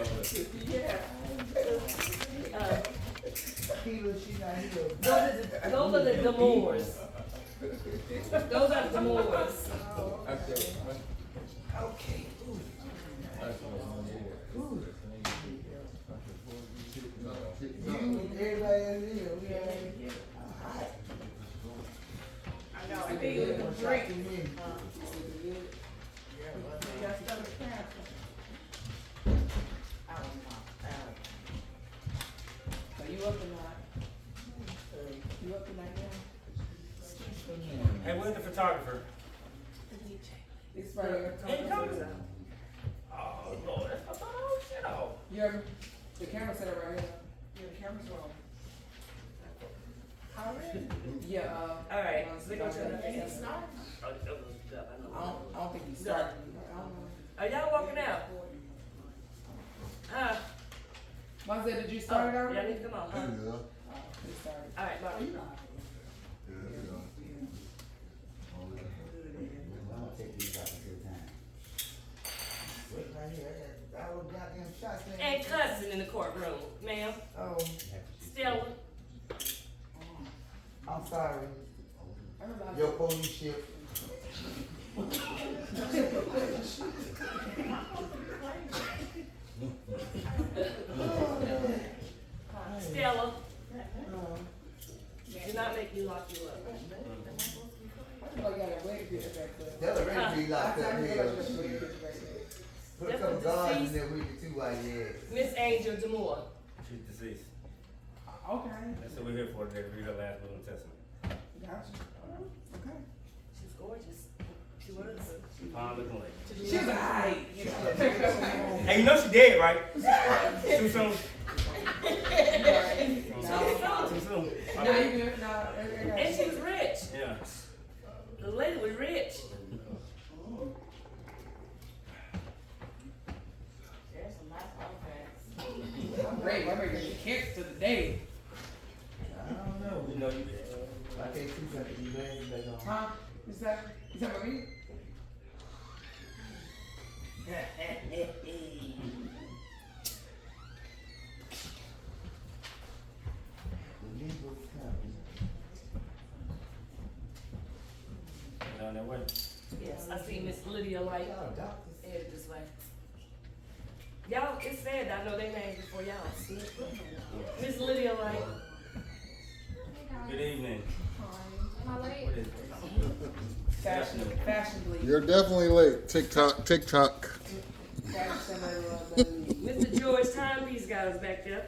Yeah. Those are the Demars. Those are the Demars. Okay. Everybody in here, we had. I know. I think it was a drink. So you up tonight? You up tonight now? Hey, where's the photographer? It's right here. Ain't coming. Oh Lord, that's my whole shit off. You heard me? The camera set up right here. Yeah, the camera's wrong. Yeah, All right, we gonna turn it. It's not. I don't think he started. I don't know. Are y'all walking out? Marcel, did you start it Y'all already? need to come on. He started. All right, bye. And cussing in the courtroom, ma'am. Oh, Stella. I'm sorry. Your police ship. Stella. Do not make me lock you up. They'll already be locked up here. Put a couple guards in there with you too while you're at. Miss Angel Demar. She's deceased. Okay. That's what we're here for today, to read her last will and testament. Gotcha. Okay. She's gorgeous. She was. Fine looking lady. She was alright. Hey, you know she dead, right? Too soon? Too soon. No, you good. No, And she was rich. Yeah. The lady was rich. There's some nice artifacts. I'm ready. I'm ready to get kicked to the day. I don't know. You know you I can't see something you guys back on. Huh? Is that what me? down that way. Yes, I see Miss Lydia Light headed this way. Y'all, it's sad that I know their names before y'all. Miss Lydia Light. Good evening. Am I late? What is it? Fashionably. You're definitely late. TikTok. Mr. George Timepiece got us back there.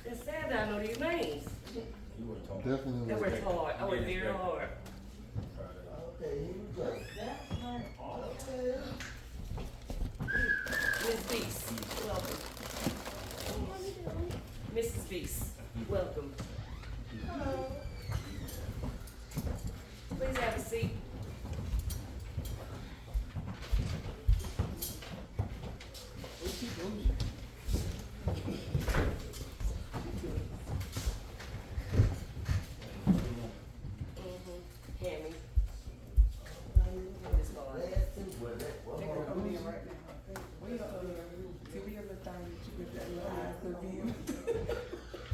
It's sad that I know these names. You were talking. Definitely They late. worked hard. I worked very hard. Okay, here we go. Miss Beast, welcome. Mrs. Beast, welcome. Hello. Please have a seat. Hammy. Miss Vaughn.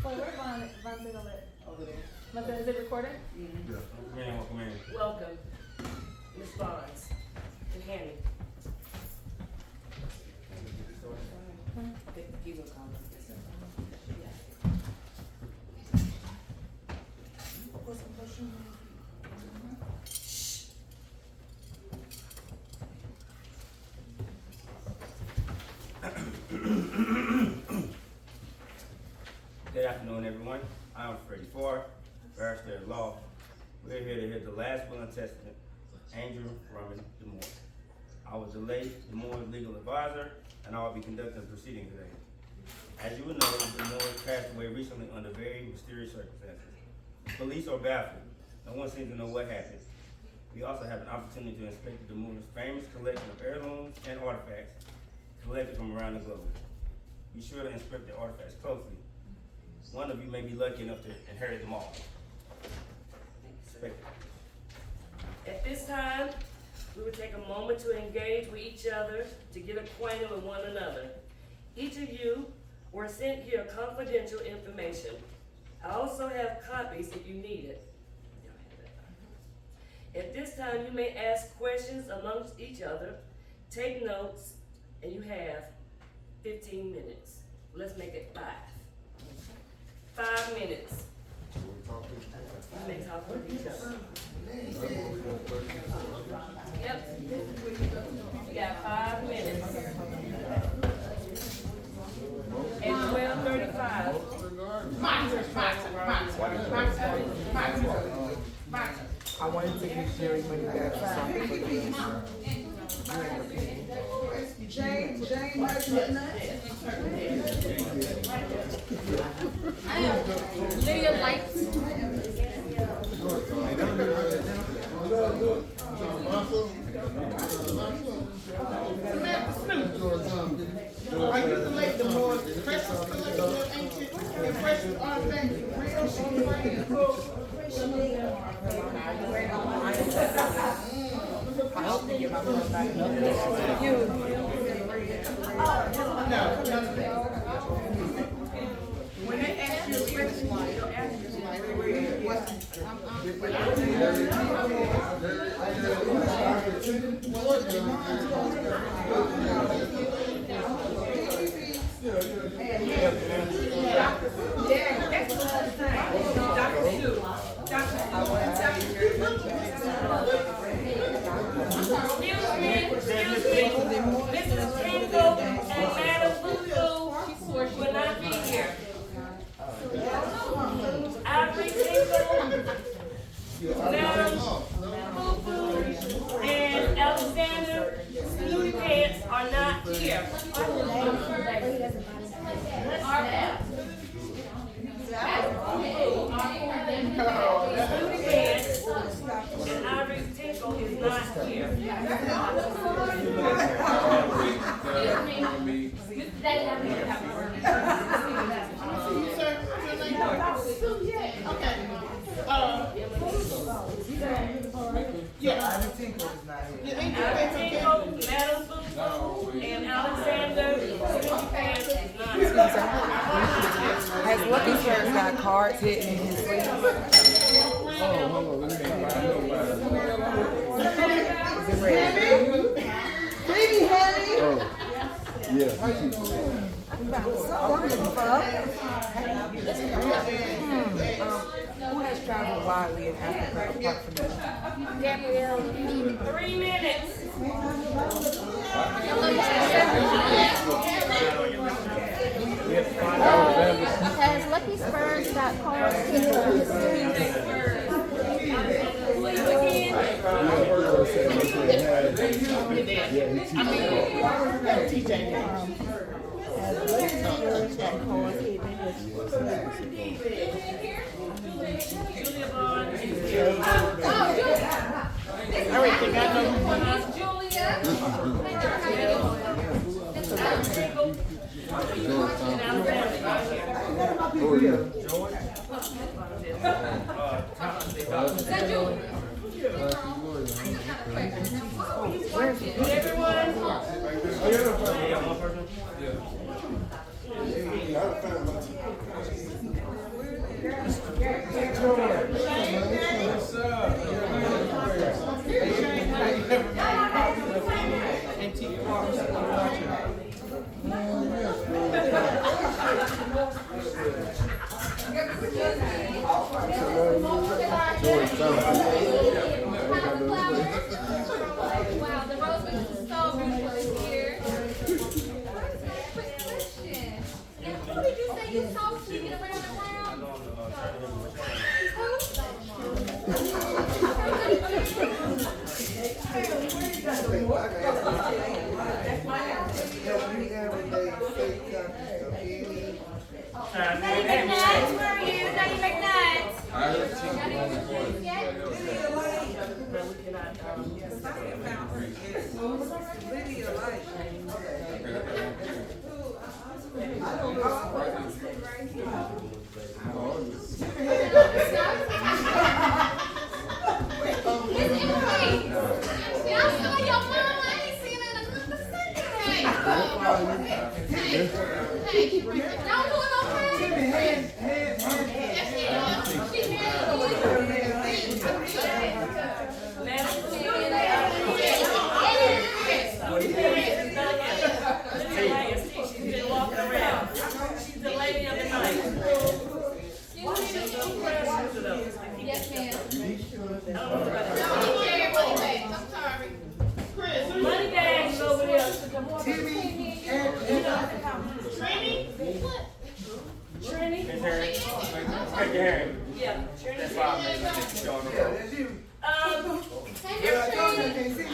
Wait, where Von Middle at? Over there. Mother, is it recording? Welcome in. Welcome, Miss Barnes and Hammy. You will come. Good afternoon, everyone. I'm Freddie Ford, Barrister at Law. We're here to hear the last will and testament of Angel Demar. I was Demar's legal advisor, and I will be conducting the proceeding today. As you will know, Demar passed away recently under very mysterious circumstances. Police are baffled. No one seems to know what happened. We also have an opportunity to inspect Demar's famous collection of heirlooms and artifacts collected from around the globe. Be sure to inspect the artifacts closely. One of you may be lucky enough to inherit them all. Inspect it. At this time, we will take a moment to engage with each other to get acquainted with one another. Each of were sent here confidential information. I also have copies if you need it. At this time, you may ask questions amongst each other, take notes, and you have 15 minutes. Let's make it 5. 5 minutes. You may talk with each other. Yep. You got 5 minutes. At 12:35. I wanted to give Jerry money back for something for these. Lydia likes. I used to like the more precious collection, ancient, and precious artifacts, real I hope they get my money back. When they ask you a question, they don't ask you Mrs. Tingle and Madam Boo will not be here. Ivory Tingle, Madam Boo and Alexander Snooty Pants are not here. Snooty Pants and Ivory Tingle is not here. Madam Boo and Alexander Snooty Pants is not here. Has Lucky Squares got cards hidden in his sleeve? Is it ready? Baby, honey. Yeah. Who has traveled widely in Africa apart from me? 3 minutes. Has Lucky Spurs got cards hidden in his sleeve? Everything I know. Oh, yeah. Wow, the rose mix is so beautiful here. Quick question. And who did you say you talked to get around the town? Daddy McNuts, where are you? Daddy McNuts. Hey, Don't do it on her. Timmy, hand. She's been walking around. She's the lady of the night. Yes, ma'am. I'm sorry. Money bags over there. Timmy and Trini? Miss Harry, take your hand. Yeah, That's Trini. 5 minutes. Let's go on the Yeah, road. that's you. I told you I can't see you.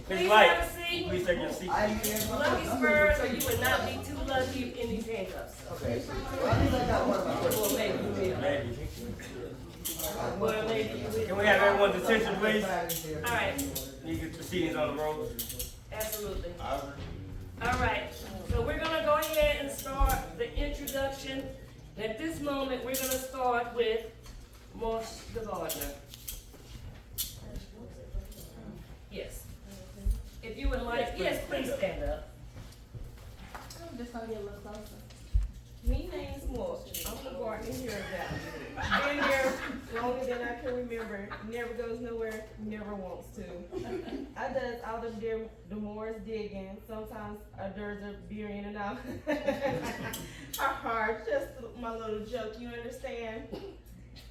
Miss Please Light, have a seat. please take your seat. Lucky Spurs, or you would not be too lucky in these handcuffs. Okay. Well, I think I got one of my questions. Well, maybe you will. Maybe. Well, maybe you will. Can we have everyone's attention, please? All right, You get proceedings on the road. absolutely. All right, so we're gonna go ahead and start the introduction. At this moment, we're gonna start with Morse the Gardner. Yes. If you would like, yes, please stand up. I'm just gonna get a little closer. Me name's Morse. I'm the gardener here at Valley. Been here longer than I can remember. Never goes nowhere. Never wants to. I does all the Demar's digging. Sometimes I does a beer in and out. Just my little joke. You understand?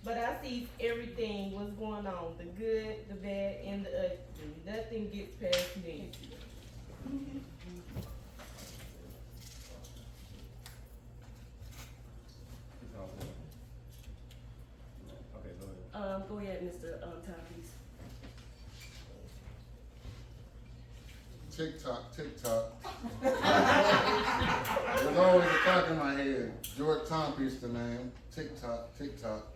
But I see everything what's going on. The good, the bad, and the ugly. Nothing gets past me. Okay, go ahead. Go ahead, Mr. Timepiece. Tick tock, tick tock. There's always a clock in my head. George Timepiece, the name. Tick tock, tick tock.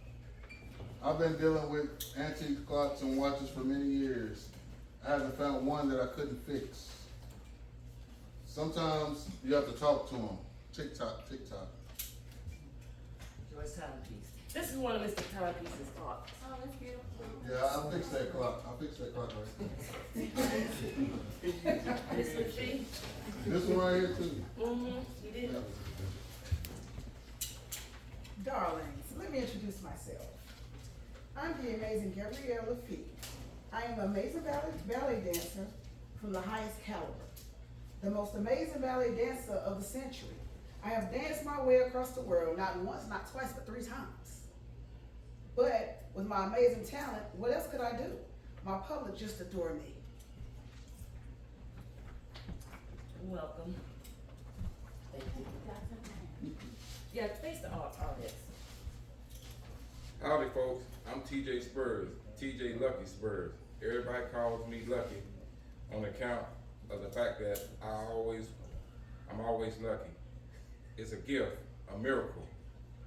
I've been dealing with antique clocks and watches for many years. I haven't found one that I couldn't fix. Sometimes you have to talk to them. Tick tock, tick tock. George Timepiece. This is one of Mr. Timepiece's clocks. Oh, that's beautiful. Yeah, I'll fix that clock. I'll fix that clock right there. Mr. G? This one right here too. You did? Yeah. Darlings, let me introduce myself. I'm the amazing Gabrielle Lafitte. I am an amazing ballet dancer from the highest caliber. The most amazing ballet dancer of the century. I have danced my way across the world, not once, not twice, but 3 times. But with my amazing talent, what else could I do? My public just adore me. Welcome. Thank you. Yeah, face the audience. Howdy folks, I'm TJ Spurs, TJ Lucky Spurs. Everybody calls me Lucky on account of the fact that I'm always lucky. It's a gift, a miracle.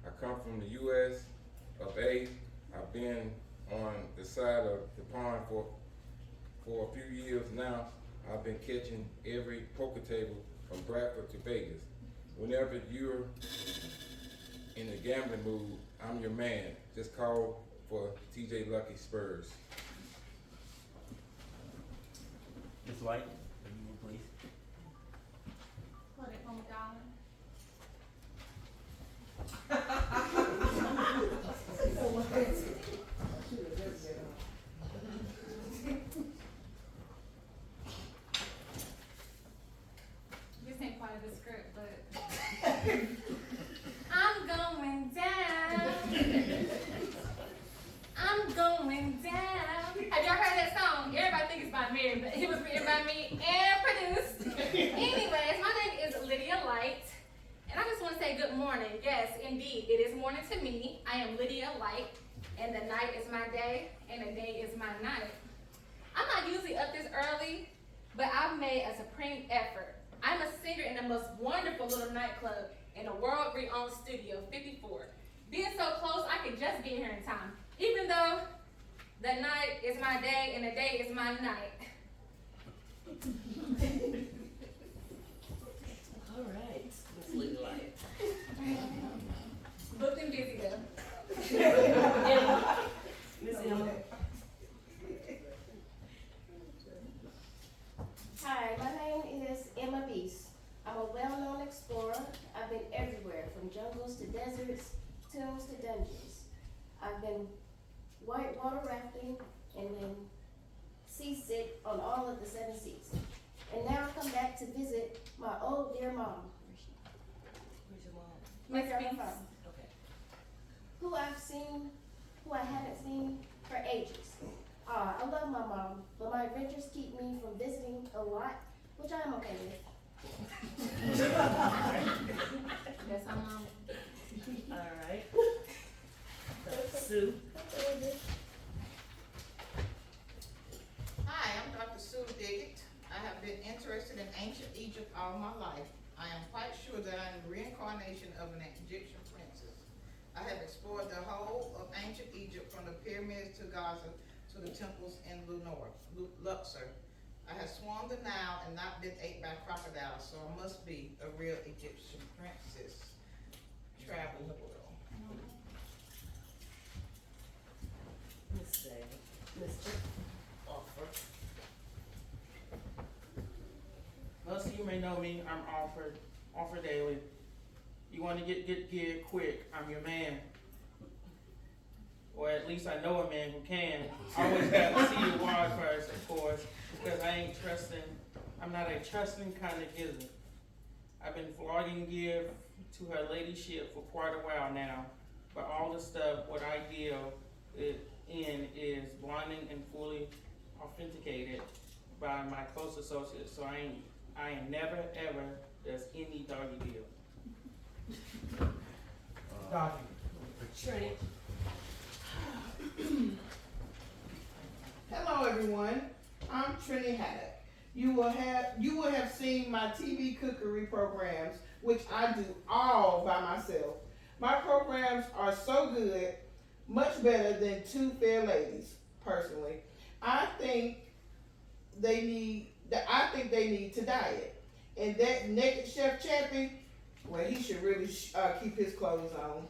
I come from the US of A. I've been on the side of the pond for a few years now. I've been catching every poker table from Bradford to Vegas. Whenever you're in the gambling mood, I'm your man. Just call for TJ Lucky Spurs. Miss Light, if you would please. Put it on, darling. This ain't part of the script, but I'm going down. I'm going down. Have y'all heard that song? Everybody thinks it's by Mary, but it was written by me and produced. Anyways, my name is Lydia Light, and I just want to say good morning. Yes, indeed, it is morning to me. I am Lydia Light, and the night is my day, and the day is my night. I'm not usually up this early, but I've made a supreme effort. I'm a singer in the most wonderful little nightclub in the world-renowned Studio 54. Being so close, I could just get here in time, even though the night is my day and the day is my night. All right, Miss Lydia Light. Booked and busy though. Emma. Miss Emma. Hi, my name is Emma Beast. I'm a well-known explorer. I've been everywhere, from jungles to deserts, tombs to dungeons. I've been whitewater rafting and then seasick on all of the 7 seas. And now I come back to visit my old dear mom. Where's your mom? My grandma, Okay. who I haven't seen for ages. I love my mom, but my adventures keep me from visiting a lot, which I'm okay with. That's our mom. All right. Sue. Hi, I'm Dr. Sue Diggett. I have been interested in ancient Egypt all my life. I am quite sure that I am the reincarnation of an Egyptian princess. I have explored the whole of ancient Egypt from the pyramids to Gaza to the temples in Luxor. I have swum the Nile and not been ate by crocodiles, so I must be a real Egyptian princess. Travel the world. Miss Davis. Mr. Offer. Most of you may know me, I'm Offer Daily. You want to get geared quick, I'm your man. Or at least I know a man who can. I always got to see your word first, of course, because I'm not a trusting kind of giver. I've been flogging gear to her ladyship for quite a while now, but all the stuff, what I deal in is blinding and fully authenticated by my close associates, so I ain't never ever does any doggy deal. Doggy. Trini. Hello everyone, I'm Trini Haddock. You will have seen my TV cookery programs, which I do all by myself. My programs are so good, much better than Two Fair Ladies, personally. I think they need to diet. And that naked Chef Chappie, well, he should really keep his clothes on.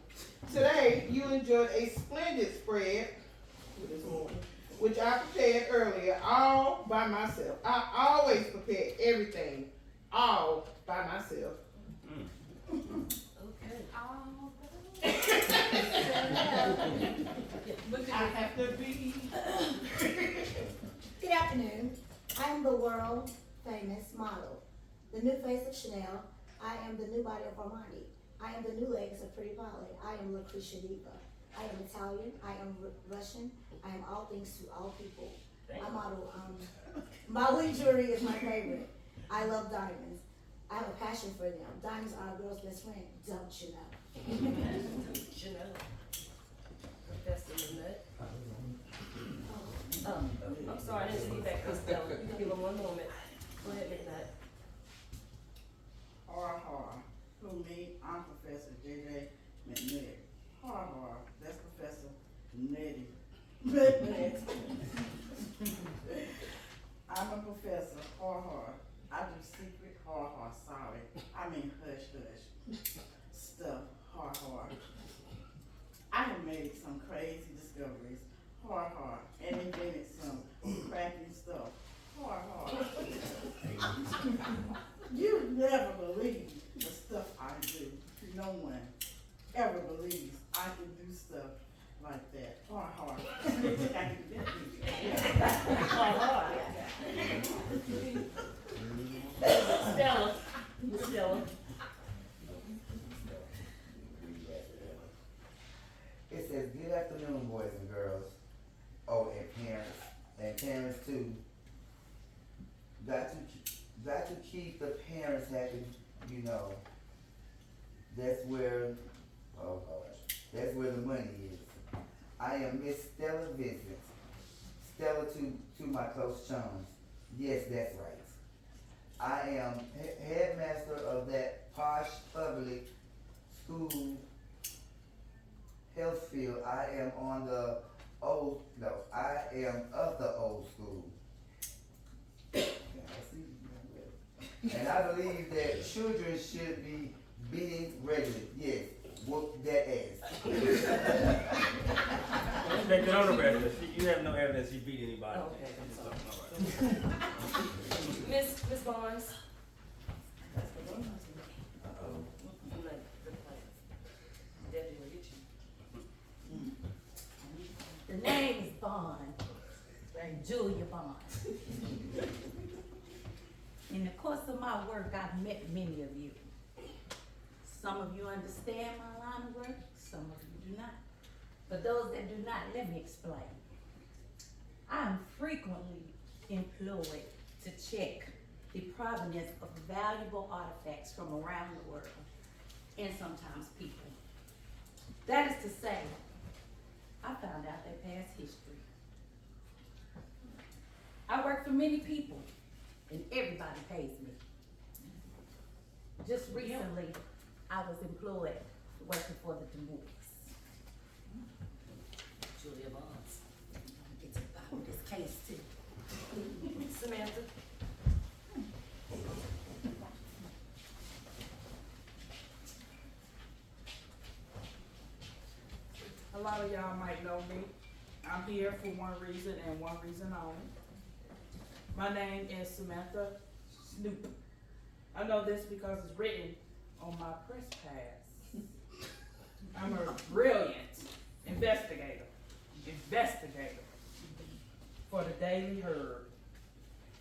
Today, you enjoyed a splendid spread, which I prepared earlier, all by myself. I always prepare everything, all by myself. Okay. I have to be. Good afternoon. I am the world famous model, the new face of Chanel. I am the new body of Armani. I am the new legs of Pretty Polly. I am Lucretia Diva. I am Italian. I am Russian. I am all things to all people. I model. My wedding jewelry is my favorite. I love diamonds. I have a passion for them. Diamonds are a girl's best friend. Don't you know? Janelle. Professor Lynette. I'm sorry, I didn't see you back, Costello. You can give him one moment. Go ahead, Lynette. Who me? I'm Professor J.J. McNair. That's Professor Nettie. I'm a professor. I do secret sorry. I mean hush stuff. I have made some crazy discoveries. And invented some cracking stuff. You never believe the stuff I do. No one ever believes I can do stuff like that. I can do that. Stella. It says, good afternoon, boys and girls. Oh, and parents too. Got to keep the parents happy, you know. That's where the money is. I am Miss Stella Vincent. Stella to my close chums. Yes, that's right. I am headmaster of that posh public school, Hicks-Phifer. I am of the old school. And I believe that children should be beaten regularly. Yes, whoop that ass. Take it on the record. You have no evidence you beat anybody. Okay, I'm sorry. Miss Barnes. Uh-oh. I'm not Julia Bond. In the course of my work, I've met many of you. Some of you understand my line of work, some of you do not. For those that do not, let me explain. I am frequently employed to check the provenance of valuable artifacts from around the world, and sometimes people. That is to say, I found out their past history. I work for many people, and everybody pays me. Just recently, I was employed working for the Demars. Julia Bonds. It's about this case too. Samantha. A lot of y'all might know me. I'm here for one reason and one reason only. My name is Samantha Snoop. I know this because it's written on my press pass. I'm a brilliant investigator for the Daily Herb.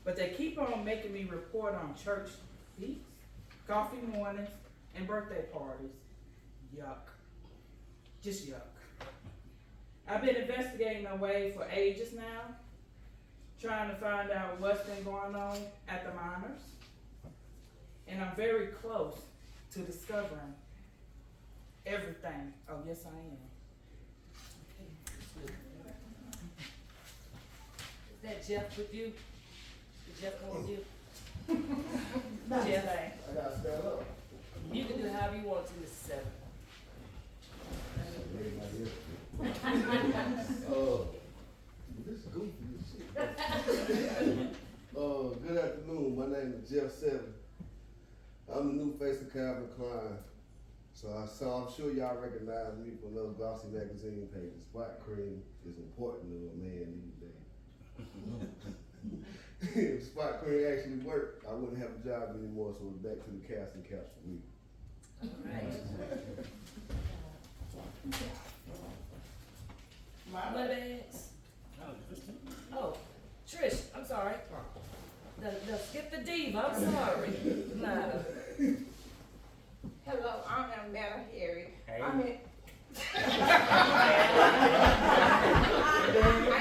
But they keep on making me report on church feasts, coffee mornings, and birthday parties. Yuck. Just yuck. I've been investigating my way for ages now, trying to find out what's been going on at the minors. And I'm very close to discovering everything. Oh, yes, I am. Is that Jeff with you? Is Jeff come with you? Not Jeff, today. I gotta stand up. you can do however you want to, Mr. Seven. This is goofy as shit. Good afternoon. My name is Jeff Seven. I'm the new face of Calvin Klein. So I'm sure y'all recognize me from those glossy magazine pages. White cream is important to a man these days. If spot cream actually worked, I wouldn't have a job anymore, so it's back to the casting couch for me. My bags. Oh, Trish, I'm sorry. The skip the diva, I'm sorry. Nah. Hello, I'm Madam Harry. Hey. I'm in. I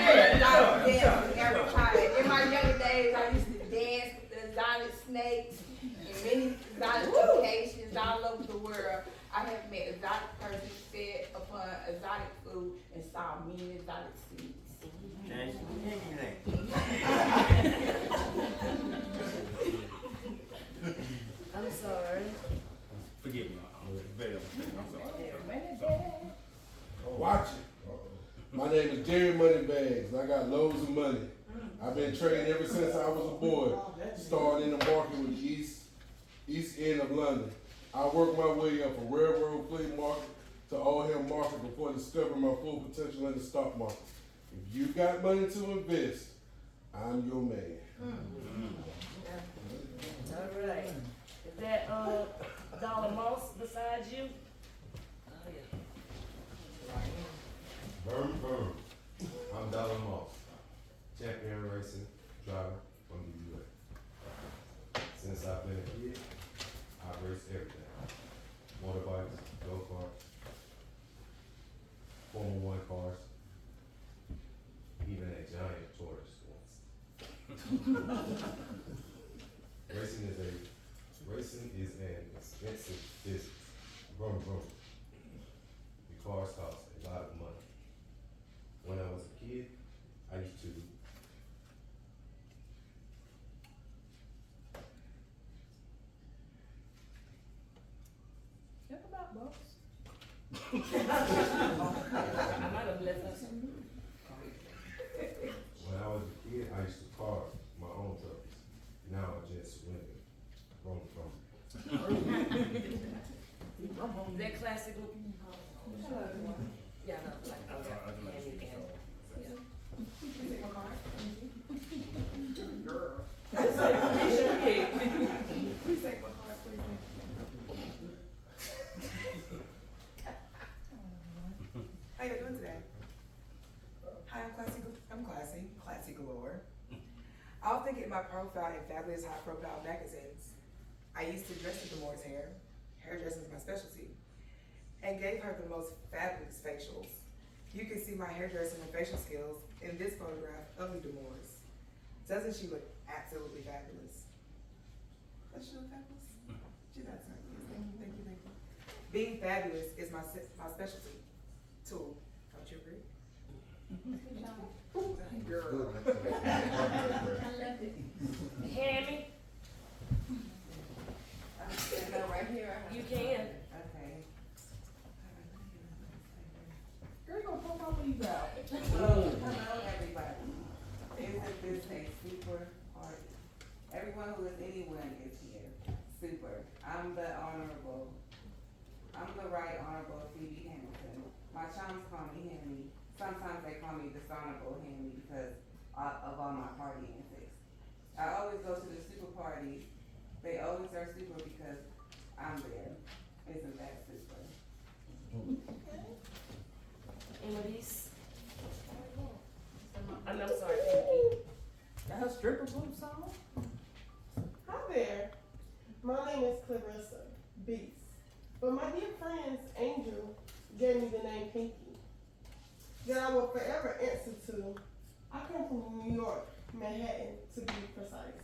am a dance every time. In my younger days, I used to dance with the exotic snakes in many exotic locations all over the world. I have met exotic persons, fed upon exotic food, and saw many exotic scenes. I'm sorry. Forgive me, I'm very upset. I'm sorry. Watch it. My name is Jerry Moneybags, and I got loads of money. I've been trading ever since I was a boy, starting in the market with the east end of London. I worked my way up from railroad flea market to Oldham market before discovering my full potential in the stock market. If you got money to invest, I'm your man. All right. Is that Dollar Moss beside you? Oh, yeah. Boom. I'm Dollar Moss, champion racing driver from the US. Since I've been a kid, I've raced everything. Motorbikes, go-karts, Formula 1 cars, even a giant tortoise once. Racing is an expensive business. Vroom. The cars cost a lot of money. When I was a kid, I used to Talk about boss. I might have left us. When I was a kid, I used to carve my own trophies. Now I just surrender. Vroom. Is that classic looking? Yeah, no, like, okay. Girl. How you doing today? Hi, I'm Classy Galore. profile in fabulous high-profile magazines. I used to dress in Demar's hair. Hairdressing is my specialty. And gave her the most fabulous facials. You can see my hairdressing and facial skills in this photograph of Demar's. Doesn't she look absolutely fabulous? Does she look fabulous? She does. Thank you, thank you, thank you. Being fabulous is my specialty tool. Don't you agree? Girl. Hammy, I'm standing up right here. you can. Okay. Girl, you gonna poke my leaves out. Hello, everybody. Isn't this a super party? Everyone who is anyone is here. Super. I'm the Right Honorable Phoebe Hamilton. My chums call me Hammy. Sometimes they call me Dishonorable Hammy because of all my party antics. I always go to the super parties. They always are super because I'm there. Isn't that super? Elise. I'm sorry, Pinky. That her stripper group song? Hi there. My name is Clarissa Beast. But my dear friends, Angel, gave me the name Pinky. That I will forever answer to. I come from New York, Manhattan, to be precise.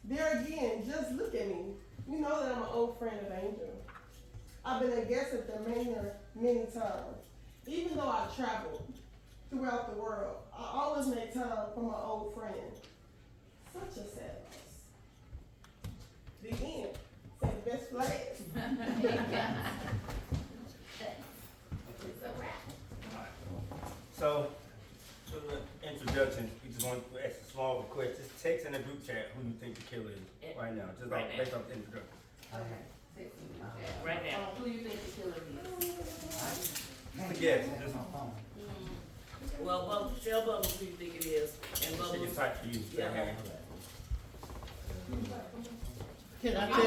There again, just look at me. You know that I'm an old friend of Angel. I've been a guest at the Manor many times. Even though I traveled throughout the world, I always make time for my old friend. Such a sad loss. The end. Say the best for last. It's a wrap. So, for the introduction, we just want to ask a small request. Just text in the group chat who you think the killer is right now, just Right like now. based off the introduction. Okay. Right now. Who you think the killer is? Just a guess. Just Well, tell Bubbles who you think it is, and she Bubbles. can type for you. Yeah. Can I Tell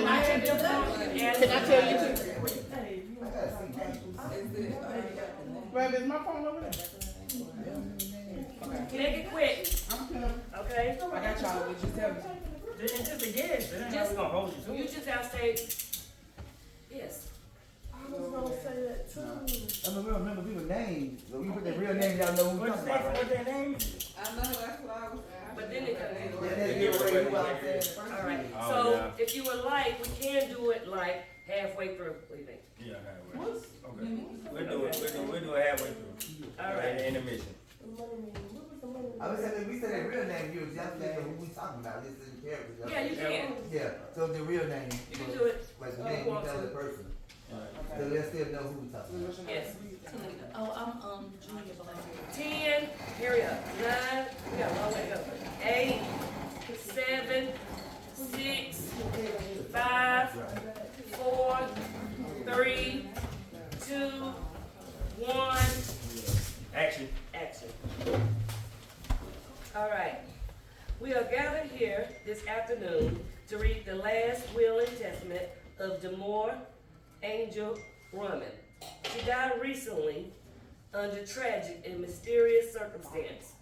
tell you too? Babe, is my phone over there? Make it quick. Okay? I got y'all, but just tell me. Just a guess. It ain't Just- gonna hold you to You it. just gotta say, yes. I was gonna say that too. I mean, we remember people's names. So we put their real name, y'all know who we're What's talking about, what right? their name? I know that's what I was. But then it comes Yeah, they give away who out there. All right, Oh, so yeah. if you would like, we can do it like halfway through. What do you think? Yeah, halfway. Okay. We'll do it halfway through. All right. Intermission. I was saying, we said their real name, you was just thinking who we talking about, this is the character. Yeah, you can. Yeah, so the real name. You can do it. Like the Oh, name, you you want tell to. the person. So let's still know who we talking about. Yes. Oh, I'm Junior Black. 10, hurry up. 9, we got a long way to go. 8, 7, 6, 5, 4, 3, 2, 1. Action. Action. All right. We are gathered here this afternoon to read the last will and testament of Demar Angel Rumman. She died recently under tragic and mysterious circumstance.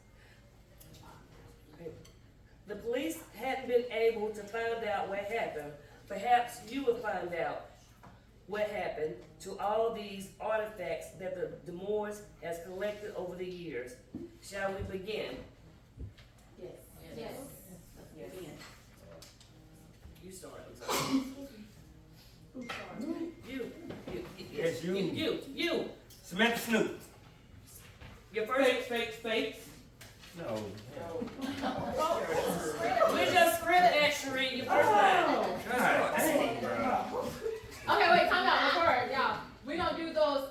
The police hadn't been able to find out what happened. Perhaps you will find out what happened to all these artifacts that the Demars has collected over the years. Shall we begin? Yes. Yes. You start. I'm sorry. You. Yes, you. You. Samantha Snoop. Your first. Fake. No. We just script actually your first line. God dang, bro. Okay, wait, calm down. Before, y'all, we don't do those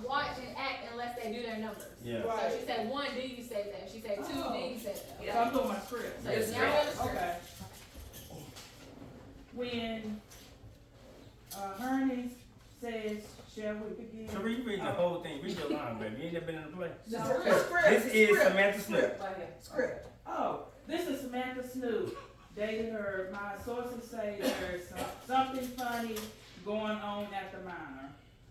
watch and act unless they do their numbers. Yeah. So she said 1, then you say that. She said 2, then you say that. So I'm doing my script. So now we're in the script. Okay. When Hermes says, shall we begin? So you reading the whole thing. Read your line, baby. You ain't never been in the play. Script. This is Samantha Snoop. Script. Oh, this is Samantha Snoop. Dated her. My sources say there's something funny going on at the minor.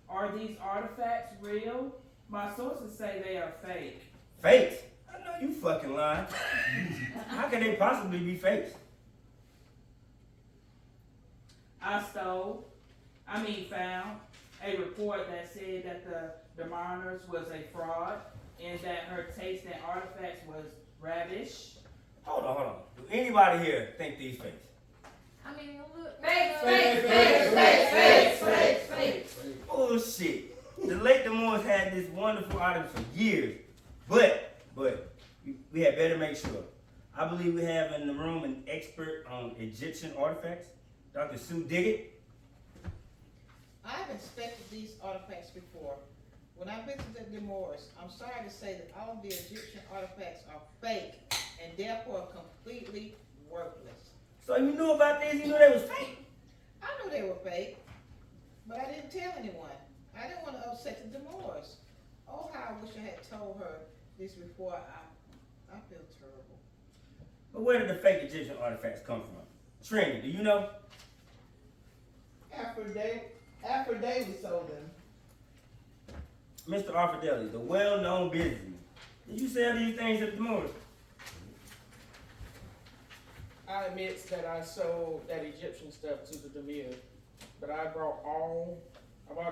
Are these artifacts real? My sources say they are fake. Fake? I know you fucking lying. How can they possibly be fakes? I found a report that said that the Demar was a fraud and that her taste in artifacts was rubbish. Hold on. Do anybody here think these fakes? I mean, look. Fakes. Bullshit. The late Demars had this wonderful item for years, but we had better make sure. I believe we have in the room an expert on Egyptian artifacts, Dr. Sue Diggett. I've inspected these artifacts before. When I visited Demars, I'm sorry to say that all the Egyptian artifacts are fake and therefore completely worthless. So you knew about these? You knew they was fake? I knew they were fake, but I didn't tell anyone. I didn't want to upset the Demars. Oh, how I wish I had told her this before. I feel terrible. But where did the fake Egyptian artifacts come from? Trini, do you know? After David sold them. Mr. Arfidelli, the well-known businessman. Did you sell these things at the Demars? I admit that I sold that Egyptian stuff to the Demir, but I bought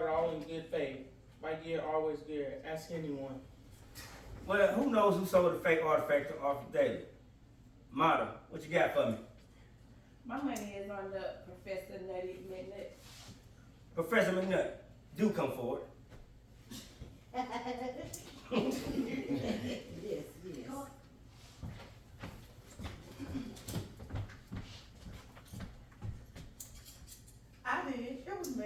it all in good faith. My gear always good. Ask anyone. Well, who knows who sold the fake artifact to Arfidelli? Mata, what you got for me? My money is on the Professor Nutty Midnight. Professor McNutt, do come forward. Yes. I did. It was me.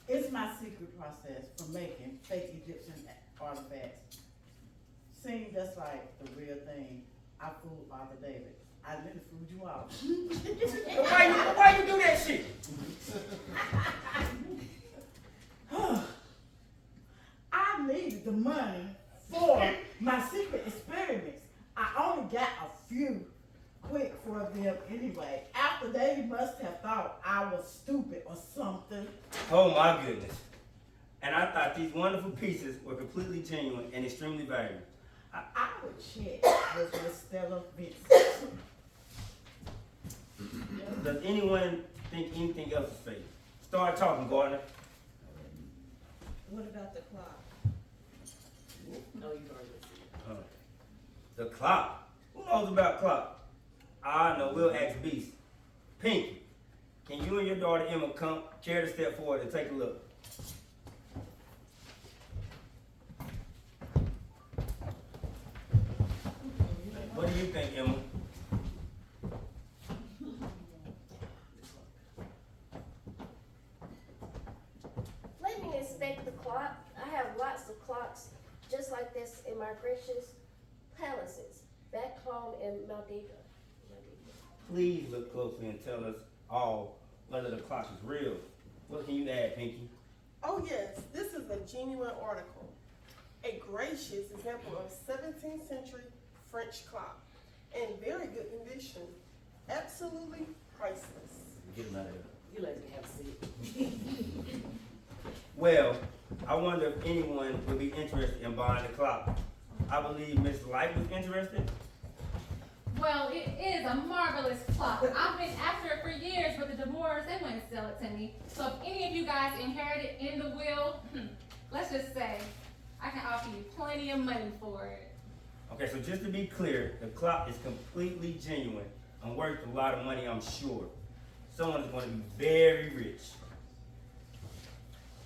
It's my secret process for making fake Egyptian artifacts. Seems just like the real thing. I fooled Father David. I literally fooled you all. Why you do that shit? I needed the money for my secret experiments. I only got a few quick for them anyway. After they must have thought I was stupid or something. Oh my goodness. And I thought these wonderful pieces were completely genuine and extremely valuable. I would check with Miss Stella Vincent. Does anyone think anything else is fake? Start talking, Gardner. What about the clock? No, you already see it. The clock? Who knows about clock? I know, we'll ask Beast. Pinky, can you and your daughter Emma come care to step forward and take a look? What do you think, Emma? Let me inspect the clock. I have lots of clocks just like this in my gracious palaces back home in Maldiva. Please look closely and tell us all whether the clock is real. What can you add, Pinky? Oh yes, this is a genuine article. A gracious example of 17th century French clock in very good condition. Absolutely priceless. Get him out of here. You let me have a seat. Well, I wonder if anyone would be interested in buying the clock. I believe Miss Light was interested. Well, it is a marvelous clock. I've been after it for years, but the Demars, they wouldn't sell it to me. So if any of you guys inherit it in the will, let's just say, I can offer you plenty of money for it. Okay, so just to be clear, the clock is completely genuine and worth a lot of money, I'm sure. Someone is going to be very rich.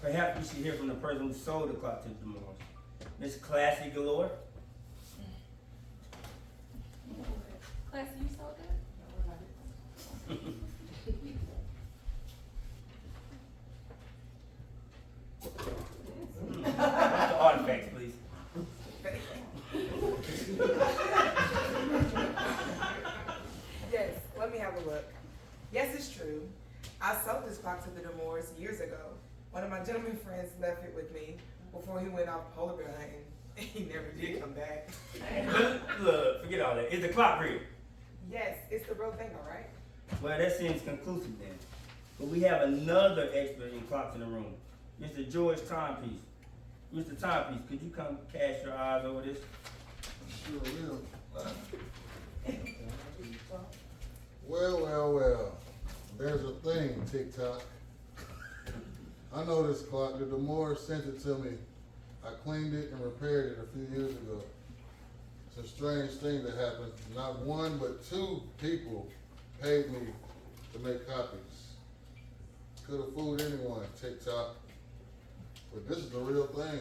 Perhaps we should hear from the person who sold the clock to the Demars. Miss Classy Galore. Classy, you sold that? The artifacts, please. Yes, let me have a look. Yes, it's true. I sold this clock to the Demars years ago. One of my gentleman friends left it with me before he went off polar bear hunting. He never did come back. Look, forget all that. Is the clock real? Yes, it's the real thing, all right? Well, that seems conclusive then. But we have another expert in clocks in the room, Mr. George Timepiece. Mr. Timepiece, could you come cast your eyes over this? Sure will. Well. There's a thing, TikTok. I know this clock. The Demar sent it to me. I cleaned it and repaired it a few years ago. It's a strange thing that happened. Not one, but two people paid me to make copies. Could have fooled anyone, TikTok. But this is the real thing.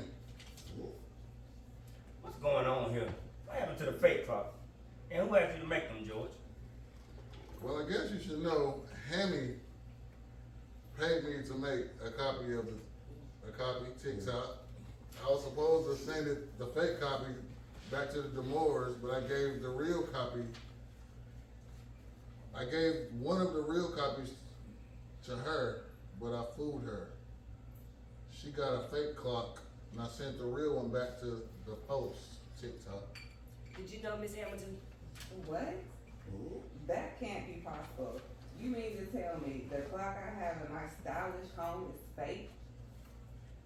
What's going on here? What happened to the fake clock? And who asked you to make them, George? Well, I guess you should know, Hammy paid me to make a copy, TikTok. I was supposed to send it, the fake copy, back to the Demars, but I gave the real copy. I gave one of the real copies to her, but I fooled her. She got a fake clock, and I sent the real one back to the post, TikTok. Did you know, Miss Hamilton? What? That can't be possible. You mean to tell me the clock I have in my stylish home is fake?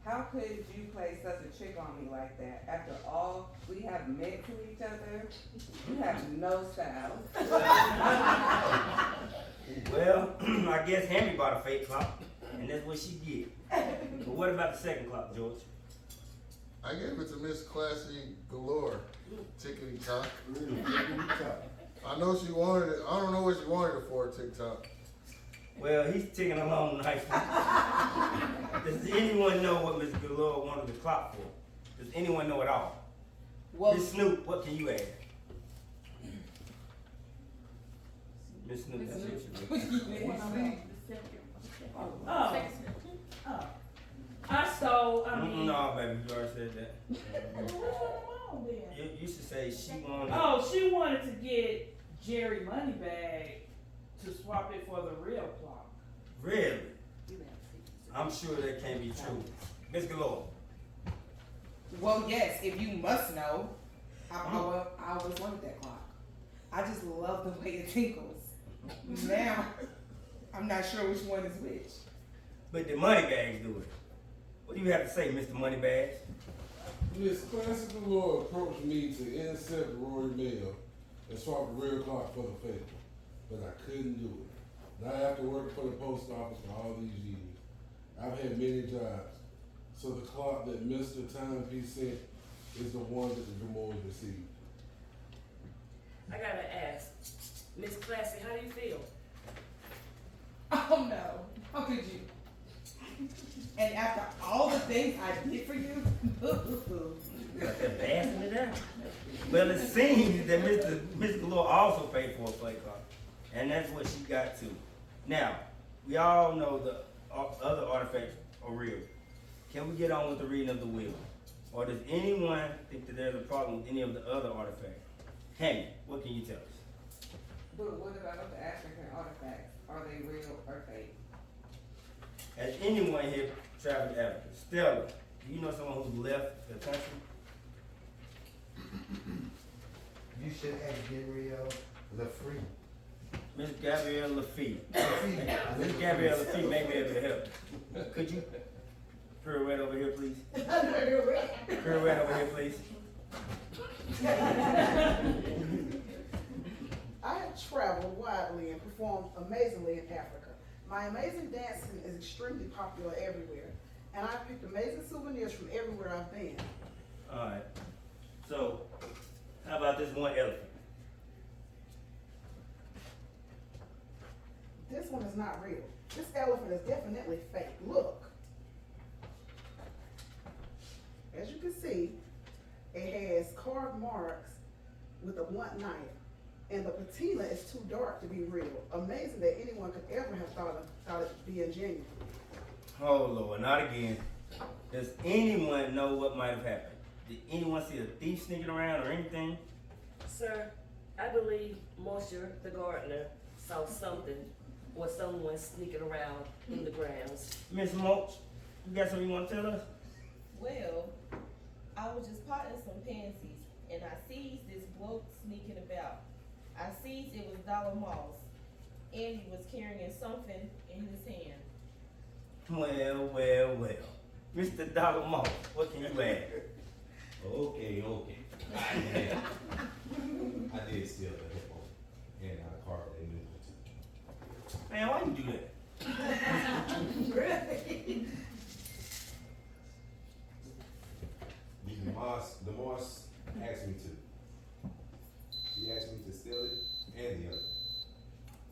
How could you play such a trick on me like that? After all we have meant to each other, you have no style. Well, I guess Hammy bought a fake clock, and that's what she get. But what about the second clock, George? I gave it to Miss Classy Galore, Tickety Tock. I know she wanted it. I don't know what she wanted it for, TikTok. Well, he's ticking along nicely. Does anyone know what Miss Galore wanted the clock for? Does anyone know at all? Well, Miss Snoop, what can you add? Miss Snoop, that's what you No, baby, you already said that. You should say she wanted. Oh, she wanted to get Jerry Moneybag to swap it for the real clock. Really? I'm sure that can't be true. Miss Galore. well, yes, if you must know, I always wanted that clock. I just love the way it tinkles. Now, I'm not sure which one is which. But the Moneybags do it. What do you have to say, Mr. Moneybags? Miss Classic Galore approached me to intercept Rory Mail and swap the real clock for the fake, but I couldn't do it. Not after working for the post office for all these years. I've had many jobs, so the clock that Mr. Timepiece sent is the one that the Demars received. I gotta ask, Miss Classy, how do you feel? Oh no, how could you? And after all the things I did for you, Got that passing it out. Well, it seems that Miss Galore also paid for a fake clock, and that's what she got too. Now, we all know the other artifacts are real. Can we get on with the reading of the will? Or does anyone think that there's a problem with any of the other artifacts? Hammy, what can you tell us? But what about the African artifacts? Are they real or fake? Has anyone here traveled to Africa? Stella, do you know someone who's left the country? You should ask Gabrielle LaFree. Miss Gabrielle Lafitte. Miss Gabrielle Lafitte may be able to help. Could you pirouette over here, please? Pirouette over here, please. I have traveled widely and performed amazingly in Africa. My amazing dancing is extremely popular everywhere, and I've picked amazing souvenirs from everywhere I've been. All right. So, how about this one elephant? This one is not real. This elephant is definitely fake. Look. As you can see, it has carved marks with a blunt knife, and the patina is too dark to be real. Amazing that anyone could ever have thought it being genuine. Oh Lord, not again. Does anyone know what might have happened? Did anyone see a thief sneaking around or anything? Sir, I believe Mosher, the gardener, saw something or someone sneaking around in the grounds. Miss Mulch, you got something you want to tell us? Well, I was just potting some pansies, and I sees this bloke sneaking about. I sees it was Dollar Moss, and he was carrying something in his hand. Well. Mr. Donald Moss, what can you add? Okay. I did steal the hippo and I carved a new one too. Man, why you do that? The Moss asked me to. She asked me to steal it and the other.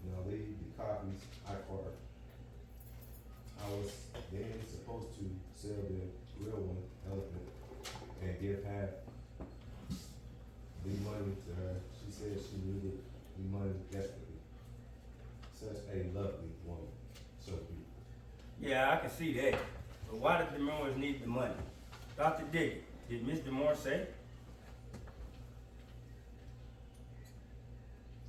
You know, the copies I carved. I was then supposed to sell the real one, elephant, and give half the money to her. She said she needed the money desperately. Such a lovely woman, so beautiful. Yeah, I can see that. But why did the Demars need the money? Dr. Diggett, did Miss Demar say?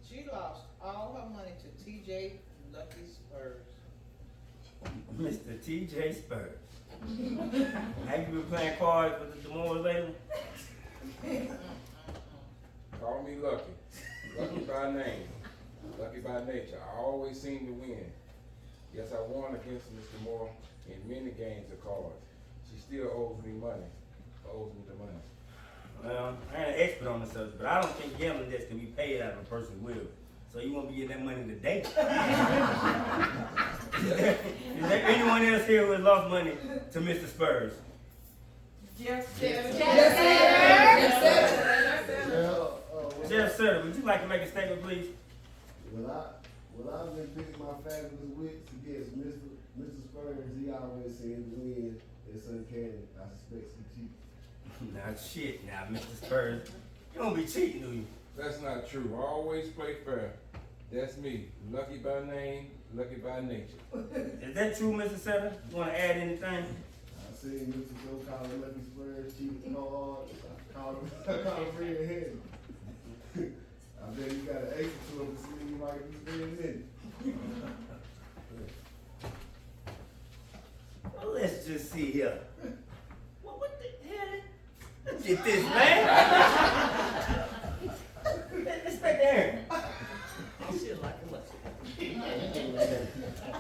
She lost all her money to TJ Lucky Spurs. Mr. TJ Spurs. Have you been playing cards with the Demars lately? Call me Lucky. Lucky by name. Lucky by nature. I always seem to win. Yes, I won against Mr. Moore in many games of cards. She still owes me money. Owes me the money. Well, I ain't an expert on the subject, but I don't think gambling debts can be paid out of a person's will. So you won't be getting that money today. Is there anyone else here who has lost money to Mr. Spurs? Jeff Well, Would you like to make a statement, please? I've been picking my fabulous wits against Mr. Spurs. He always seems to win. It's uncanny. I suspect he cheats. Nah, shit, now, Mr. Spurs. You don't be cheating, do you? That's not true. I always play fair. That's me. Lucky by name, lucky by nature. Is that true, Mr. Setter? You want to add anything? I seen Mr. Joe call him Lucky Spurs, cheating hard. I call him red headed. I bet he got an ace or two of the city he might be spending in. Well, let's just see here. Well, what the hell? Let's get this, man. Let's stay there. Shit like a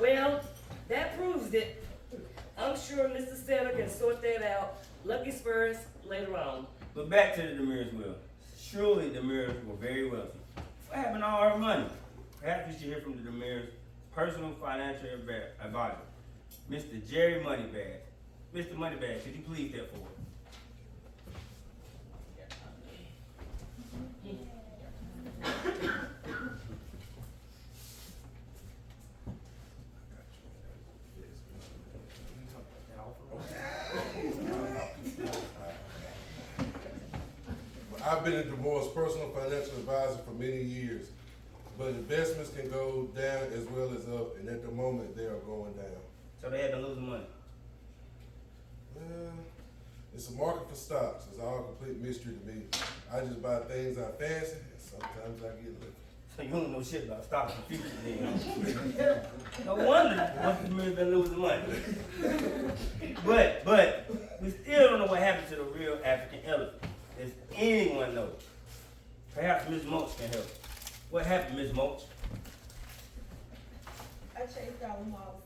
Well, that proves it. I'm sure Mr. Setter can sort that out. Lucky Spurs later on. But back to the Demars will. Surely the Demars were very wealthy. What happened to all our money? Perhaps we should hear from the Demars' personal financial advisor, Mr. Jerry Moneybags. Mr. Moneybags, could you please step forward? I've been a Demar's personal financial advisor for many years, but investments can go down as well as up, and at the moment they are going down. So they have been losing money? Well, it's a market for stocks. It's all complete mystery to me. I just buy things I fancy, and sometimes I get lucky. So you don't know shit about stocks and futures then. No wonder most of the men been losing money. But we still don't know what happened to the real African elephant. Does anyone know? Perhaps Ms. Mulch can help. What happened, Ms. Mulch? I chased Donald Moss,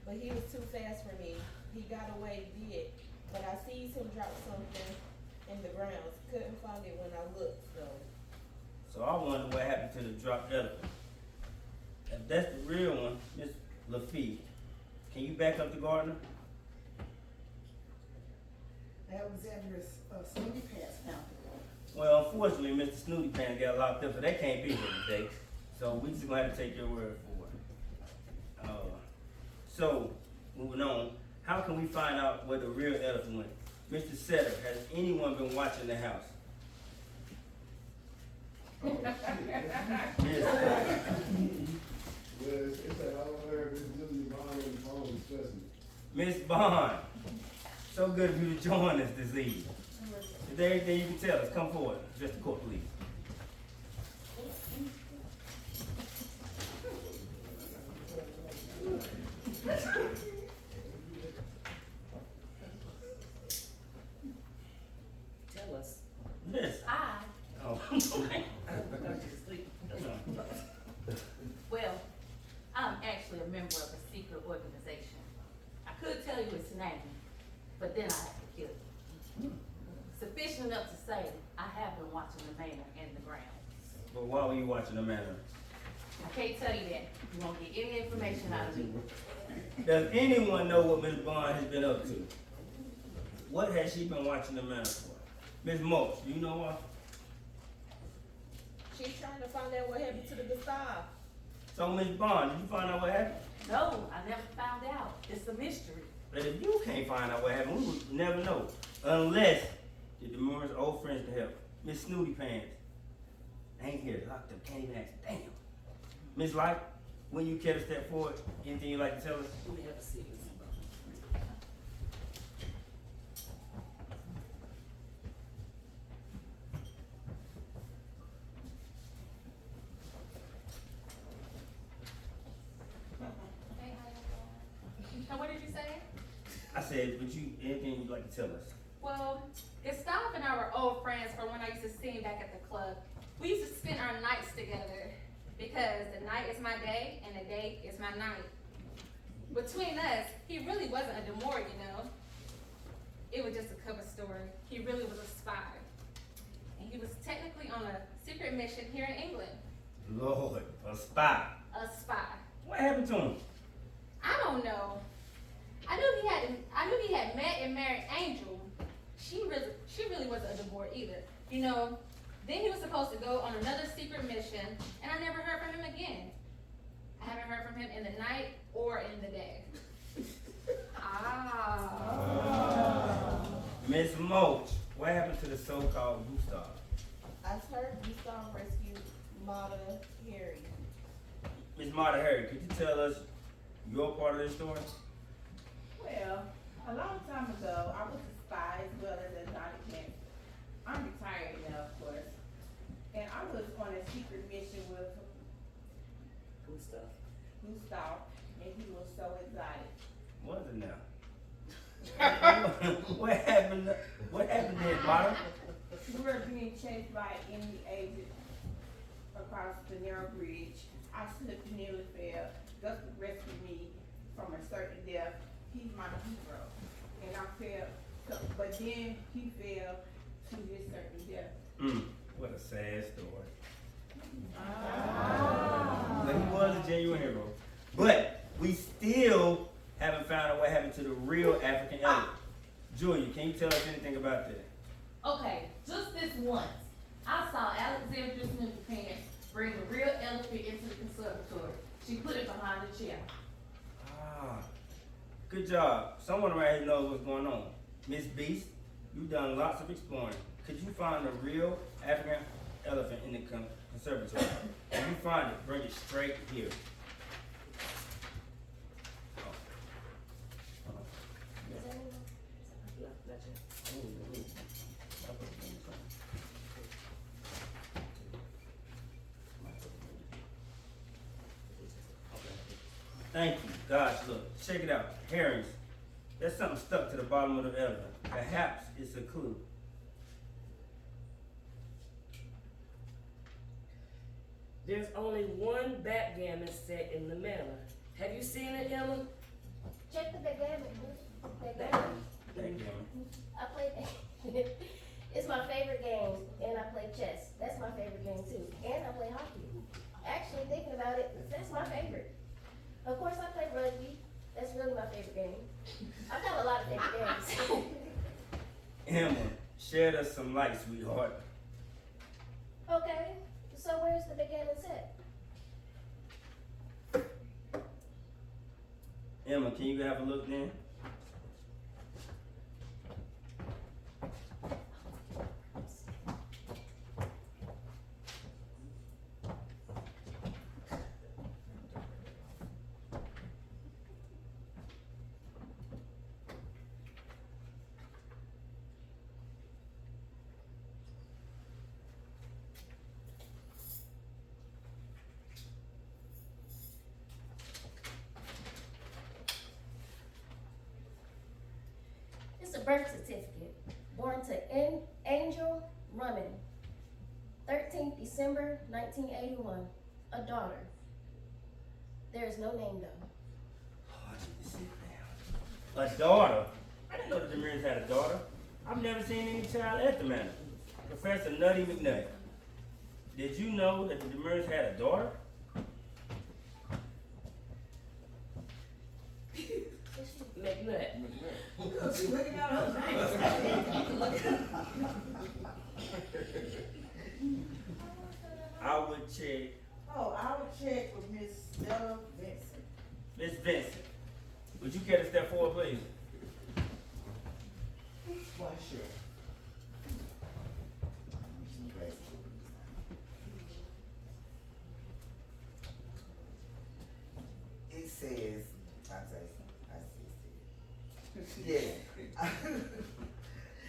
but he was too fast for me. He got away, did, but I seized him drop something in the grounds. Couldn't find it when I looked, though. So I wonder what happened to the dropped elephant. If that's the real one, Miss Lafitte, can you back up the gardener? Alexander's Snooty Pants found it. Well, unfortunately, Mr. Snooty Pants got locked up, so they can't be here today. So we just gonna have to take your word for it. So, moving on, how can we find out where the real elephant went? Mr. Setter, has anyone been watching the house? Well, it's that I heard Miss Julie Bond on the phone discussing it. Miss Bond, so good of you to join us this evening. Is there anything you can tell us? Come forward, just the court, please. Tell us. Yes. Hi. Oh. Well, I'm actually a member of a secret organization. I could tell you its name, but then I had to kill it. Sufficient enough to say, I have been watching the manor and the grounds. But why were you watching the manor? I can't tell you that. You won't get any information out of me. Does anyone know what Miss Bond has been up to? What has she been watching the manor for? Miss Mulch, do you know why? She's trying to find out what happened to the Gustav. So Miss Bond, did you find out what happened? No, I never found out. It's a mystery. But if you can't find out what happened, we would never know. Unless the Demar's old friends can help. Miss Snooty Pants. Ain't here, locked up, can't even ask. Damn. Miss Light, when you care to step forward, anything you'd like to tell us? We have a serious Now, what did you say? I said, but you, anything you'd like to tell us? Well, Gustav and I were old friends from when I used to sing back at the club. We used to spend our nights together because the night is my day and the day is my night. Between us, he really wasn't a Demar, you know. It was just a cover story. He really was a spy. And he was technically on a secret mission here in England. Lord, a spy. A spy. What happened to him? I don't know. I knew he had met and married Angel. She really wasn't a Demar either. You know, then he was supposed to go on another secret mission, and I never heard from him again. I haven't heard from him in the night or in the day. Miss Mulch, what happened to the so-called Gustav? I heard Gustav rescued Mata Harry. Miss Marta Harry, could you tell us your part of this story? Well, a long time ago, I was a spy as well as a exotic dancer. I'm retired now, of course. And I was on a secret mission with Gustav, and he was so exotic. Was it now? What happened? What happened there, Marta? We were being chased by an enemy agent across the narrow bridge. I slipped and nearly fell. Gus rescued me from a certain death. He's my hero. And I fell, but then he fell to his certain death. What a sad story. But he was a genuine hero. But we still haven't found out what happened to the real African elephant. Julia, can you tell us anything about that? Okay, just this once, I saw Alexandra Snooty Pants bring the real elephant into the conservatory. She put it behind the chair. Good job. Someone right here knows what's going on. Miss Beast, you've done lots of exploring. Could you find the real African elephant in the conservatory? If you find it, bring it straight here. Thank you. Gosh, look, check it out. Herrings. There's something stuck to the bottom of the elephant. Perhaps it's a clue. There's only one backgammon set in the manor. Have you seen it, Emma? Check the backgammon. Backgammon. Backgammon. I play. It's my favorite game, and I play chess. That's my favorite game too, and I play hockey. Actually, thinking about it, that's my favorite. Of course, I play rugby. That's really my favorite game. I've got a lot of favorite games. Emma, shed us some light, sweetheart. Okay, so where's the backgammon set? Emma, can you have a look then? It's a birth certificate. Born to Angel Rummin, 13th December 1981. A daughter. There is no name though. A daughter? know the Demars had a daughter. I've never seen any child at the manor. Professor Nutty McNutt. Did you know that the Demars had a daughter? McNutt. She's looking at her I would check. Oh, I would check with Miss Stella Vincent. Miss Vincent. Would you care to step forward, please? Why, sure. It says, yes.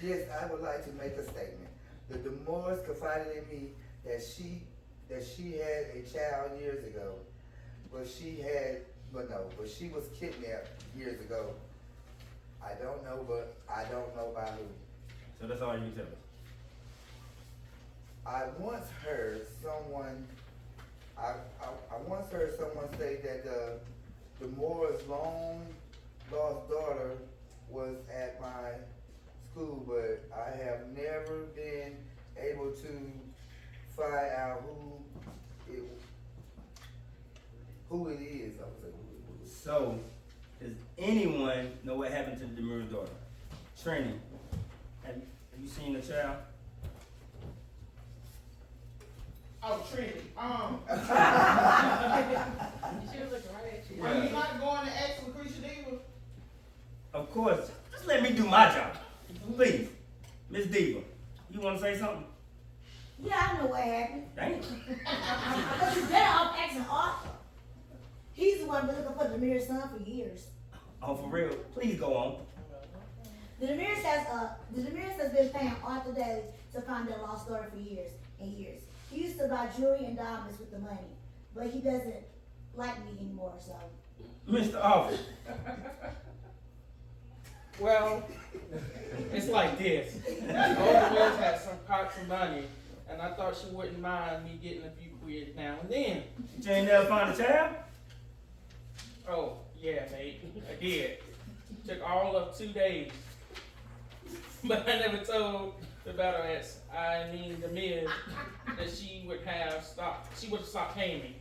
Yes, I would like to make a statement. The Demars confided in me that she had a child years ago, but she was kidnapped years ago. I don't know by who. So that's all you can tell us. I once heard someone say that the Moore's long lost daughter was at my school, but I have never been able to find out who it is. I would say who it is. So, does anyone know what happened to the Demar's daughter? Trini, have you seen the child? Oh, Trinity. She was looking right at you. Are you not going to ask Lucretia Diva? Of course. Just let me do my job. Please. Miss Diva, you want to say something? Yeah, I know what happened. Dang. But you better off asking Arthur. He's the one been looking for Demar's son for years. Oh, for real? Please go on. The Demars has been paying Arthur daily to find their lost daughter for years and years. He used to buy jewelry and diamonds with the money, but he doesn't like me anymore, so. Mr. Arthur. Well, it's like this. Older Mills had some pots of money, and I thought she wouldn't mind me getting a few quid now and then. You ain't never found a child? Oh, yeah, mate, I did. Took all of 2 days. But I never told the Battleettes, the Miz, that she would have stopped paying me.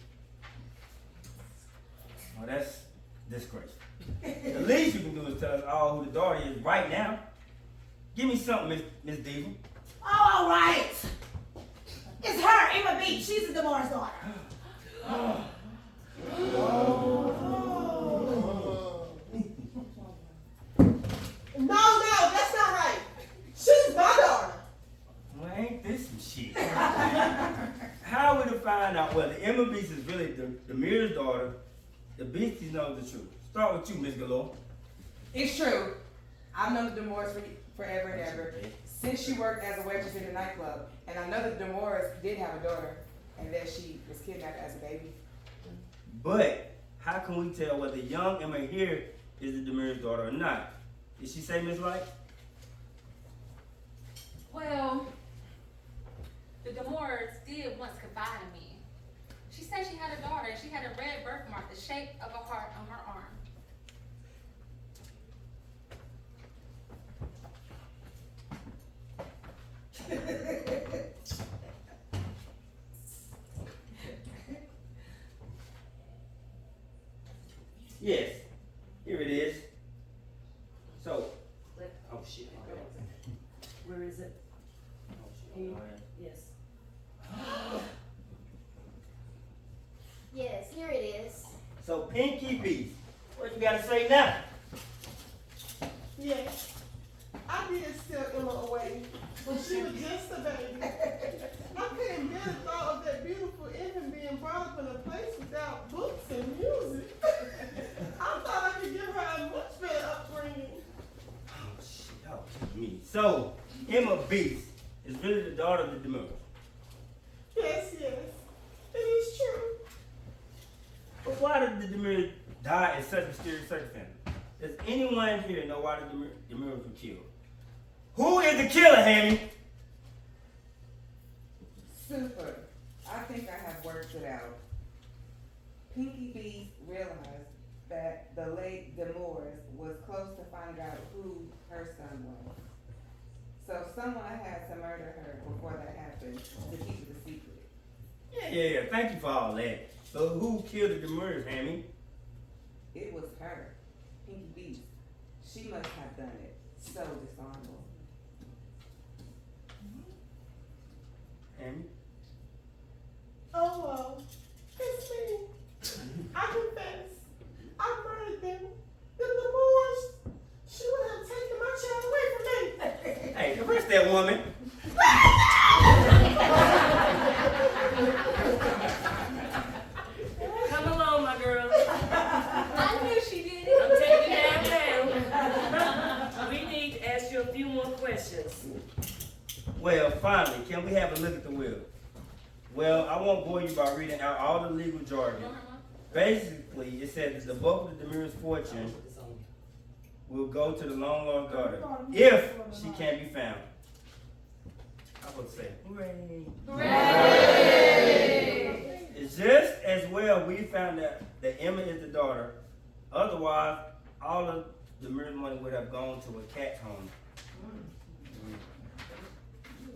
Oh, that's disgraceful. The least you can do is tell us all who the daughter is right now. Give me something, Miss Diva. Oh, all right. It's her, Emma B. She's the Demar's daughter. No, that's not right. She's my daughter. Well, ain't this some shit? How are we to find out whether Emma Beast is really the Mirror's daughter? The Beasties know the truth. Start with you, Miss Galore. It's true. I've known the Demars forever and ever. Since she worked as a waitress in the nightclub. And I know that the Demars did have a daughter and that she was kidnapped as a baby. But how can we tell whether young Emma here is the Demar's daughter or not? Did she say Miss Light? Well, the Demars did once confide in me. She said she had a daughter. She had a red birthmark the shape of a heart on her arm. Yes, here it is. So, oh shit. Where is it? Yes. Yes, here it is. So Pinky Beast, what you gotta say now? Yes. I did steal Emma away when she was just a baby. I couldn't bear the thought of that beautiful infant being brought up in a place without books and music. I thought I could give her a much better upbringing. Oh shit, oh me. So, Emma Beast is really the daughter of the Demar. Yes, it is true. But why did the Demar die in such mysterious circumstances? Does anyone here know why the Demar was killed? Who is the killer, Hammy? Super. I think I have worked it out. Pinky Beast realized that the late Demar was close to finding out who her son was. So someone had to murder her before that happened to keep it a secret. Yeah. Thank you for all that. So who killed the Demars, Hammy? It was her, Pinky Beast. She must have done it. So dishonorable. Hammy? Oh, it's me. I confess. I murdered them. The Demars. She would have taken my child away from me. Hey, arrest that woman. Come along, my girl. I knew she did it. I'm taking you downtown. We need to ask you a few more questions. Well, finally, can we have a look at the will? Well, I won't bore you by reading out all the legal jargon. Basically, it says that the bulk of the Demar's fortune will go to the long lost daughter if she can't be found. I was about to say, hooray. Hooray! It's just as well we found out that Emma is the daughter. Otherwise, all of the Demar's money would have gone to a cat home.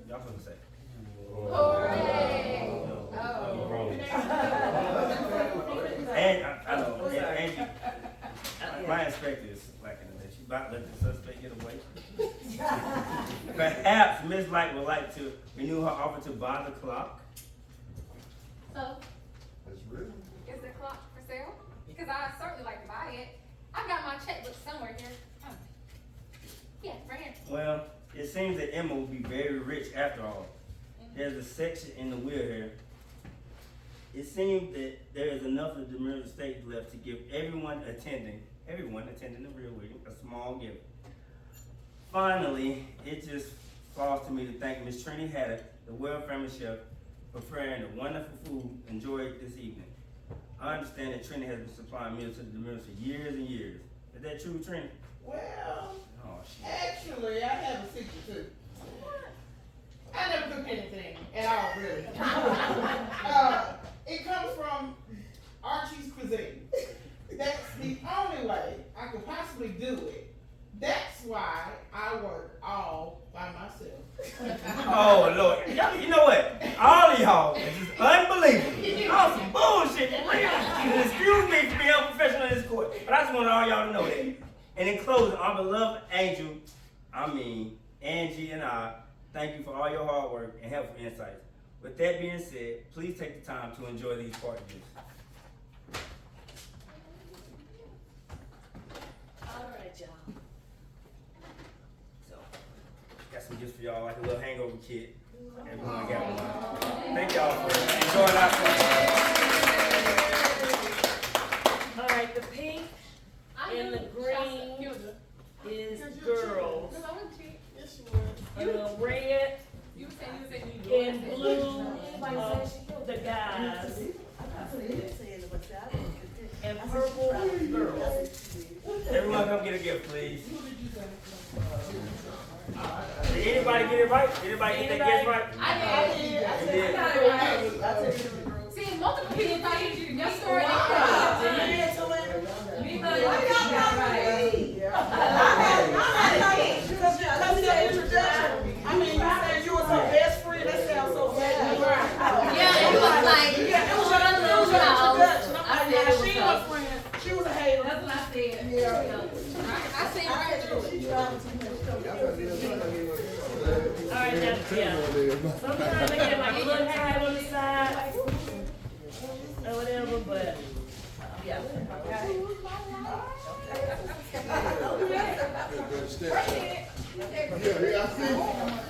Y'all supposed to say. Hooray! And I know, and Angie, my inspector is slacking in there. She about to let the suspect get away. Perhaps Miss Light would like to renew her offer to buy the clock. So, That's real. is the clock for sale? Because I certainly like to buy it. I've got my checkbook somewhere here. Oh. Yeah, right here. Well, it seems that Emma will be very rich after all. There's a section in the will here. It seems that there is enough of the Demar estate left to give everyone attending the real wedding a small gift. Finally, it just falls to me to thank Miss Trini Haddock, the Well Family Chef, for preparing the wonderful food enjoyed this evening. I understand that Trini has been supplying meals to the Demars for years and years. Is that true, Trini? Well, Oh, shit. actually, I have a secret too. I never cook anything at all, really. It comes from Archie's cuisine. That's the only way I could possibly do it. That's why I work all by myself. Oh, Lord. You know what? All of y'all is just unbelievable. All some bullshit. Real. Excuse me for being unprofessional in this court, but I just want all y'all to know that. And in closing, our beloved Angel, Angie and I, thank you for all your hard work and helpful insights. With that being said, please take the time to enjoy these party gifts. All right, y'all. So, got some gifts for y'all, like a little hangover kit. Everyone got one. Thank y'all for enjoying our party. All right, the pink and the green is girls. And the red and blue the guys. And purple girls. Everyone come get a gift, please. Did anybody get it right? Anybody get that guess right? I did. See, multiple people thought your story I mean, you said you was her best friend. That sounds so bad. Yeah, it was like, it was your introduction. I said it was she was friend. She was a hater. That's what I said. Yeah. I said right through it. All right, now, yeah. Sometimes they get like a little hat on the side or whatever, but yeah.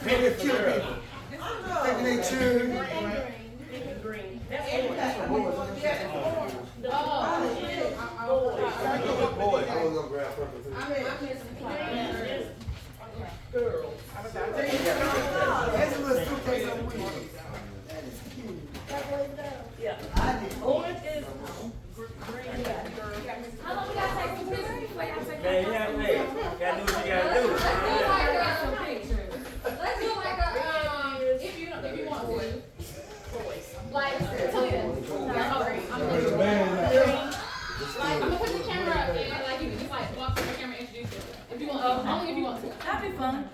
Pink and green. That's orange. Boy. I was gonna grab purple too. Girls. That's a little suitcase on wheels. Yeah. Orange is green. How long we gotta take some pictures? Man, you gotta do what you gotta do. Let's do like a, if you want to. Like, I'm gonna put the camera you want, only if you want to. That'd be fun.